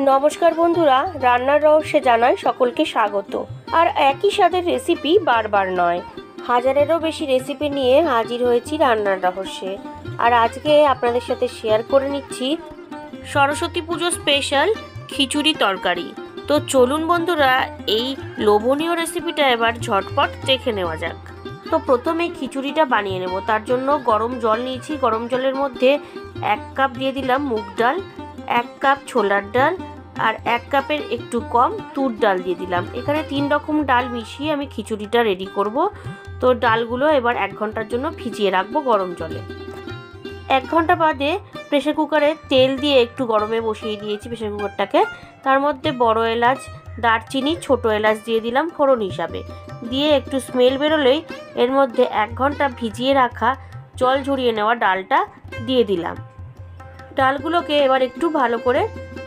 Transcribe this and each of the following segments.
নমস্কার বন্ধুরা, রান্নার রহস্যে জানাই সকলকে স্বাগত। আর একই স্বাদের রেসিপি বারবার নয়, হাজারেরও বেশি রেসিপি নিয়ে হাজির হয়েছি রান্নার রহস্যে। আর আজকে আপনাদের সাথে শেয়ার করে নিচ্ছি সরস্বতী পুজো স্পেশাল খিচুড়ি তরকারি। তো চলুন বন্ধুরা, এই লোভনীয় রেসিপিটা এবার ঝটপট দেখে নেওয়া যাক। তো প্রথমে খিচুড়িটা বানিয়ে নেব। তার জন্য গরম জল নিয়েছি। গরম জলের মধ্যে 1 কাপ দিয়ে দিলাম মুগ ডাল, 1 কাপ ছোলার ডাল, আর 1 কাপের একটু কম তুর ডাল দিয়ে দিলাম। এখানে 3 রকম ডাল মিশিয়ে আমি খিচুড়িটা রেডি করব। তো ডালগুলো এবার 1 ঘন্টার জন্য ভিজিয়ে রাখবো গরম জলে। 1 ঘন্টা বাদে প্রেসার কুকারে তেল দিয়ে একটু গরমে বসিয়ে দিয়েছি প্রেসার কুকারটাকে। তার মধ্যে বড় এলাচ, দারচিনি, ছোট এলাচ দিয়ে দিলাম ফোড়ন হিসাবে। দিয়ে একটু স্মেল বেরোলেই এর মধ্যে 1 ঘন্টা ভিজিয়ে রাখা জল ঝরিয়ে নেওয়া ডালটা দিয়ে দিলাম। ডালগুলোকে এবার একটু ভালো করে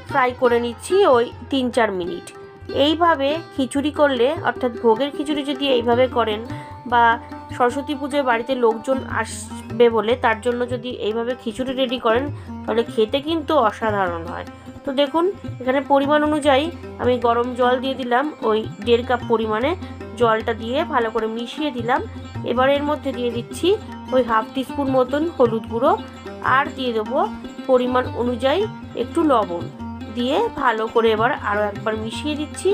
ফ্রাই করে নিচ্ছি ওই 3-4 মিনিট। এইভাবে খিচুড়ি করলে, অর্থাৎ ভোগের খিচুড়ি যদি এইভাবে করেন, বা সরস্বতী পুজোয় বাড়িতে লোকজন আসবে বলে তার জন্য যদি এইভাবে খিচুড়ি রেডি করেন, তাহলে খেতে কিন্তু অসাধারণ হয়। তো দেখুন, এখানে পরিমাণ অনুযায়ী আমি গরম জল দিয়ে দিলাম, ওই 1.5 কাপ পরিমাণে জলটা দিয়ে ভালো করে মিশিয়ে দিলাম। এবার এর মধ্যে দিয়ে দিচ্ছি ওই 1/2 টিস্পুন মতন হলুদ গুঁড়ো, আর দিয়ে দেবো পরিমাণ অনুযায়ী একটু লবণ দিয়ে ভালো করে এবার আরও একবার মিশিয়ে দিচ্ছি।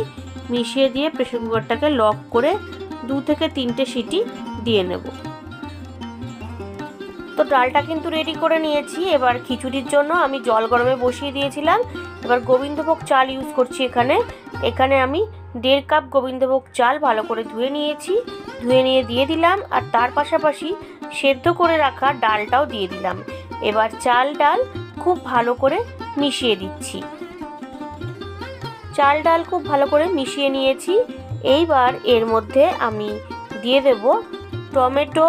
মিশিয়ে দিয়ে প্রেসার কুকারটাকে লক করে 2 থেকে 3টে সিটি দিয়ে নেব। তো ডালটা কিন্তু রেডি করে নিয়েছি। এবার খিচুড়ির জন্য আমি জল গরমে বসিয়ে দিয়েছিলাম। এবার গোবিন্দভোগ চাল ইউজ করছি। এখানে আমি 1.5 কাপ গোবিন্দভোগ চাল ভালো করে ধুয়ে নিয়েছি। ধুয়ে নিয়ে দিয়ে দিলাম, আর তার পাশাপাশি সেদ্ধ করে রাখা ডালটাও দিয়ে দিলাম। এবার চাল ডাল খুব ভালো করে মিশিয়ে দিচ্ছি। চাল ডাল খুব ভালো করে মিশিয়ে নিয়েছি। এইবার এর মধ্যে আমি দিয়ে দেব টমেটো,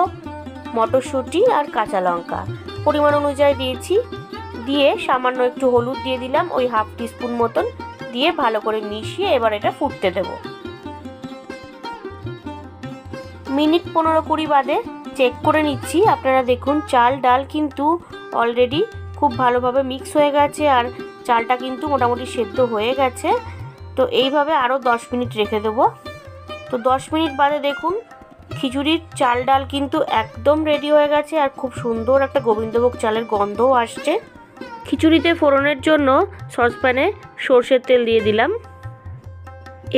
মটরশুঁটি আর কাঁচা লঙ্কা পরিমাণ অনুযায়ী দিয়েছি। দিয়ে সামান্য একটু হলুদ দিয়ে দিলাম, ওই 1/2 টিস্পুন মতন দিয়ে ভালো করে মিশিয়ে এবার এটা ফুটতে দেব। মিনিট 15-20 বাদে চেক করে নিচ্ছি। আপনারা দেখুন, চাল ডাল কিন্তু অলরেডি খুব ভালোভাবে মিক্স হয়ে গেছে, আর চালটা কিন্তু মোটামুটি সেদ্ধ হয়ে গেছে। তো এইভাবে আরও 10 মিনিট রেখে দেবো। তো 10 মিনিট বাদে দেখুন, খিচুড়ির চাল ডাল কিন্তু একদম রেডি হয়ে গেছে, আর খুব সুন্দর একটা গোবিন্দভোগ চালের গন্ধও আসছে। খিচুড়িতে ফোড়নের জন্য সসপ্যানে সর্ষের তেল দিয়ে দিলাম।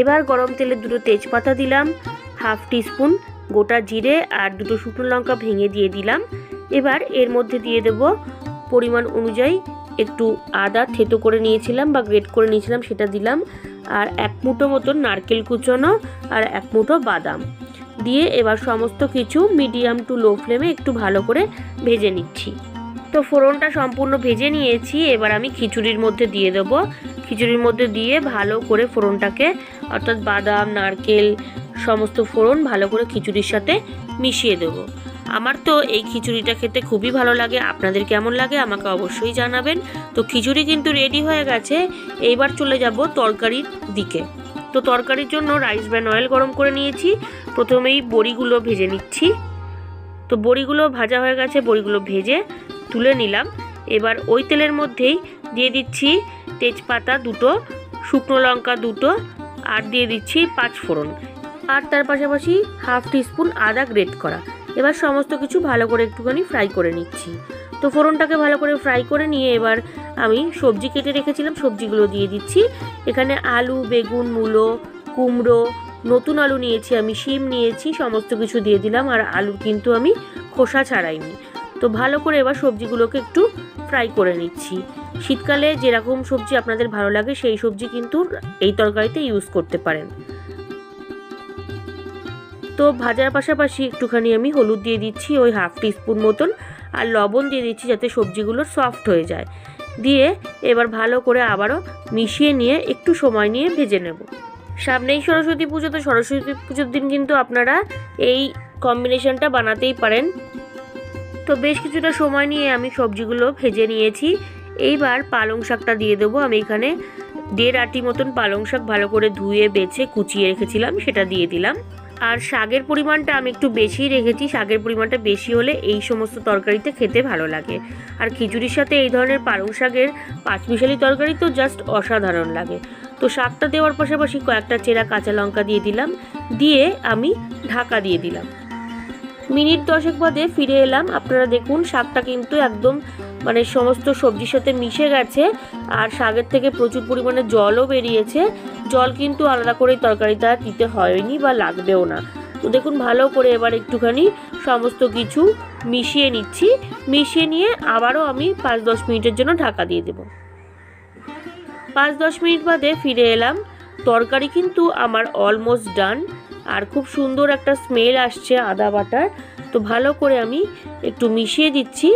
এবার গরম তেলে 2টো তেজপাতা দিলাম, 1/2 টিস্পুন গোটা জিরে আর 2টো শুকনো লঙ্কা ভেঙে দিয়ে দিলাম। এবার এর মধ্যে দিয়ে দেব পরিমাণ অনুযায়ী একটু আদা থেতো করে নিয়েছিলাম বা গ্রেট করে নিয়েছিলাম, সেটা দিলাম। আর 1 মুঠো মতন নারকেল কুচোনো আর 1 মুঠো বাদাম দিয়ে এবার সমস্ত কিছু মিডিয়াম টু লো ফ্লেমে একটু ভালো করে ভেজে নিচ্ছি। তো ফোড়নটা সম্পূর্ণ ভেজে নিয়েছি। এবার আমি খিচুড়ির মধ্যে দিয়ে দেবো। খিচুড়ির মধ্যে দিয়ে ভালো করে ফোড়নটাকে, অর্থাৎ বাদাম, নারকেল, সমস্ত ফোড়ন ভালো করে খিচুড়ির সাথে মিশিয়ে দেবো। আমার তো এই খিচুড়িটা খেতে খুবই ভালো লাগে। আপনাদের কেমন লাগে আমাকে অবশ্যই জানাবেন। তো খিচুড়ি কিন্তু রেডি হয়ে গেছে। এইবার চলে যাব তরকারির দিকে। তো তরকারির জন্য রাইস ব্র্যান অয়েল গরম করে নিয়েছি। প্রথমেই বড়িগুলো ভেজে নিচ্ছি। তো বড়িগুলো ভাজা হয়ে গেছে, বড়িগুলো ভেজে তুলে নিলাম। এবার ওই তেলের মধ্যেই দিয়ে দিচ্ছি তেজপাতা 2টো, শুকনো লঙ্কা 2টো, আর দিয়ে দিচ্ছি 5 ফোড়ন, আর তার পাশাপাশি 1/2 টিস্পুন আদা গ্রেট করা। এবার সমস্ত কিছু ভালো করে একটুখানি ফ্রাই করে নিচ্ছি। তো ফোড়নটাকে ভালো করে ফ্রাই করে নিয়ে এবার আমি সবজি কেটে রেখেছিলাম, সবজিগুলো দিয়ে দিচ্ছি। এখানে আলু, বেগুন, মূলো, কুমড়ো, নতুন আলু নিয়েছি আমি, শিম নিয়েছি, সমস্ত কিছু দিয়ে দিলাম। আর আলু কিন্তু আমি খোসা ছাড়াইনি। তো ভালো করে এবার সবজিগুলোকে একটু ফ্রাই করে নিচ্ছি। শীতকালে যেরকম সবজি আপনাদের ভালো লাগে সেই সবজি কিন্তু এই তরকারিতে ইউজ করতে পারেন। তো ভাজার পাশাপাশি একটুখানি আমি হলুদ দিয়ে দিচ্ছি, ওই 1/2 টিস্পুন মতন, আর লবণ দিয়ে দিচ্ছি যাতে সবজিগুলো সফট হয়ে যায়। দিয়ে এবার ভালো করে আবারও মিশিয়ে নিয়ে একটু সময় নিয়ে ভেজে নেব। সামনেই সরস্বতী পুজো। তো সরস্বতী পুজোর দিন কিন্তু আপনারা এই কম্বিনেশনটা বানাতেই পারেন। তো বেশ কিছুটা সময় নিয়ে আমি সবজিগুলো ভেজে নিয়েছি। এইবার পালং শাকটা দিয়ে দেবো। আমি এখানে 1.5 আটি মতন পালং শাক ভালো করে ধুয়ে বেছে কুচিয়ে রেখেছিলাম, সেটা দিয়ে দিলাম। আর শাকের পরিমাণটা আমি একটু বেশিই রেখেছি। শাকের পরিমাণটা বেশি হলে এই সমস্ত তরকারিতে খেতে ভালো লাগে। আর খিচুড়ির সাথে এই ধরনের পালং শাকের পাঁচমিশালি তরকারি তো জাস্ট অসাধারণ লাগে। তো শাকটা দেওয়ার পাশাপাশি কয়েকটা চেরা কাঁচা লঙ্কা দিয়ে দিলাম, দিয়ে আমি ঢাকা দিয়ে দিলাম। মিনিট 10 বাদে ফিরে এলাম। আপনারা দেখুন শাকটা কিন্তু একদম মানে সমস্ত সবজির সাথে মিশে গেছে, আর শাকের থেকে প্রচুর পরিমাণে জলও বেরিয়েছে। জল কিন্তু আলাদা করে তরকারিটা দিতে হয়নি বা লাগবেও না। তো দেখুন ভালো করে এবার একটুখানি সমস্ত কিছু মিশিয়ে নিচ্ছি। মিশিয়ে নিয়ে আবারও আমি 5-10 মিনিটের জন্য ঢাকা দিয়ে দেব। 5-10 মিনিট বাদে ফিরে এলাম। তরকারি কিন্তু আমার অলমোস্ট ডান, আর খুব সুন্দর একটা স্মেল আসছে আদা বাটার। তো ভালো করে আমি একটু মিশিয়ে দিচ্ছি।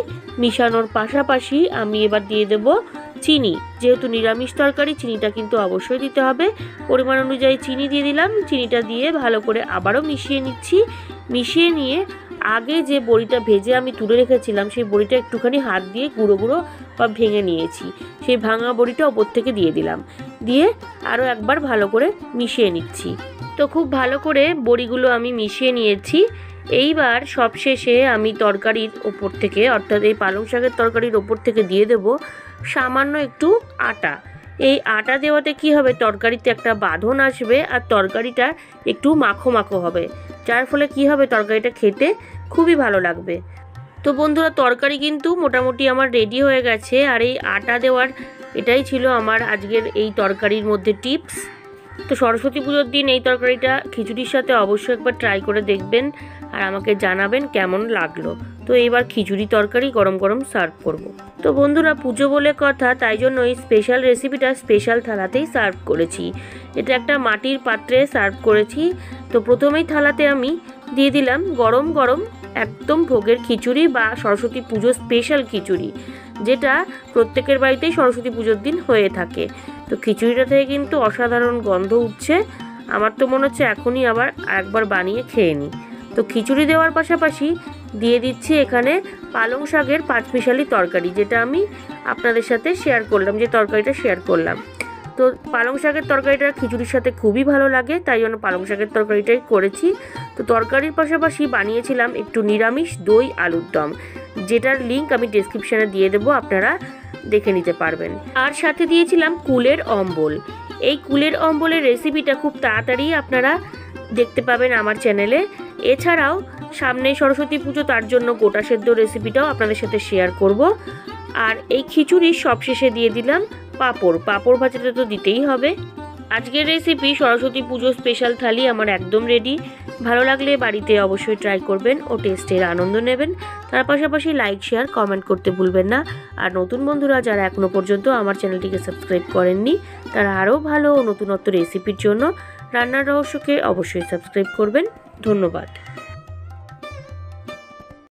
মিশানোর পাশাপাশি আমি এবার দিয়ে দেব চিনি। যেহেতু নিরামিষ তরকারি চিনিটা কিন্তু অবশ্যই দিতে হবে। পরিমাণ অনুযায়ী চিনি দিয়ে দিলাম। চিনিটা দিয়ে ভালো করে আবারও মিশিয়ে নিচ্ছি। মিশিয়ে নিয়ে আগে যে বড়িটা ভেজে আমি তুলে রেখেছিলাম সেই বড়িটা একটুখানি হাত দিয়ে গুঁড়ো গুঁড়ো বা ভেঙে নিয়েছি। সেই ভাঙা বড়িটা ওপর থেকে দিয়ে দিলাম। দিয়ে আরও একবার ভালো করে মিশিয়ে নিচ্ছি। তো খুব ভালো করে বড়িগুলো আমি মিশিয়ে নিয়েছি। এইবার সবশেষে আমি তরকারির ওপর থেকে, অর্থাৎ এই পালং শাকের তরকারির ওপর থেকে দিয়ে দেব সামান্য একটু আটা। এই আটা দেওয়াতে কি হবে, তরকারিতে একটা বাঁধন আসবে আর তরকারিটা একটু মাখো মাখো হবে, যার ফলে কি হবে তরকারিটা খেতে খুবই ভালো লাগবে। তো বন্ধুরা তরকারি কিন্তু মোটামুটি আমার রেডি হয়ে গেছে। আর এই আটা দেওয়ার এটাই ছিল আমার আজকের এই তরকারির মধ্যে টিপস। তো সরস্বতী পুজোর দিন এই তরকারিটা খিচুড়ির সাথে অবশ্যই একবার ট্রাই করে দেখবেন আর আমাকে জানাবেন কেমন লাগলো। তো এইবার খিচুড়ি তরকারি গরম গরম সার্ভ করব। তো বন্ধুরা পুজো বলে কথা, তাই জন্য এই স্পেশাল রেসিপিটা স্পেশাল থালাতেই সার্ভ করেছি। এটা একটা মাটির পাত্রে সার্ভ করেছি। তো প্রথমেই থালাতে আমি দিয়ে দিলাম গরম গরম একদম ভোগের খিচুড়ি বা সরস্বতী পুজো স্পেশাল খিচুড়ি, যেটা প্রত্যেকের বাড়িতেই সরস্বতী পুজোর দিন হয়ে থাকে। তো খিচুড়িটা থেকে কিন্তু অসাধারণ গন্ধ উঠছে। আমার তো মনে হচ্ছে এখনই আবার একবার বানিয়ে খেয়ে নিই। তো খিচুড়ি দেওয়ার পাশাপাশি দিয়ে দিচ্ছি এখানে পালং শাকের পাঁচমিশালি তরকারি, যেটা আমি আপনাদের সাথে শেয়ার করলাম, যে তরকারিটা শেয়ার করলাম। তো পালং শাকের তরকারিটা খিচুড়ির সাথে খুবই ভালো লাগে, তাই জন্য পালং শাকের তরকারিটাই করেছি। তো তরকারির পাশাপাশি বানিয়েছিলাম একটু নিরামিষ দই আলুর দম, যেটার লিঙ্ক আমি ডেসক্রিপশানে দিয়ে দেবো, আপনারা দেখে নিতে পারবেন। আর সাথে দিয়েছিলাম কুলের অম্বল। এই কুলের অম্বলের রেসিপিটা খুব তাড়াতাড়ি আপনারা দেখতে পাবেন আমার চ্যানেলে। এছাড়াও সামনে সরস্বতী পুজো, তার জন্য গোটা সেদ্ধ রেসিপিটাও আপনাদের সাথে শেয়ার করব। আর এই খিচুড়ির সবশেষে দিয়ে দিলাম পাঁপড়। পাঁপড় ভাজাটা তো দিতেই হবে। আজকের রেসিপি সরস্বতী পুজো স্পেশাল থালি আমার একদম রেডি। ভালো লাগলে বাড়িতে অবশ্যই ট্রাই করবেন ও টেস্টের আনন্দ নেবেন। তার পাশাপাশি লাইক শেয়ার কমেন্ট করতে ভুলবেন না। আর নতুন বন্ধুরা যারা এখনও পর্যন্ত আমার চ্যানেলটিকে সাবস্ক্রাইব করেননি, তারা আরও ভালো ও নতুনত্ব রেসিপির জন্য রান্নার রহস্যকে অবশ্যই সাবস্ক্রাইব করবেন। ধন্যবাদ।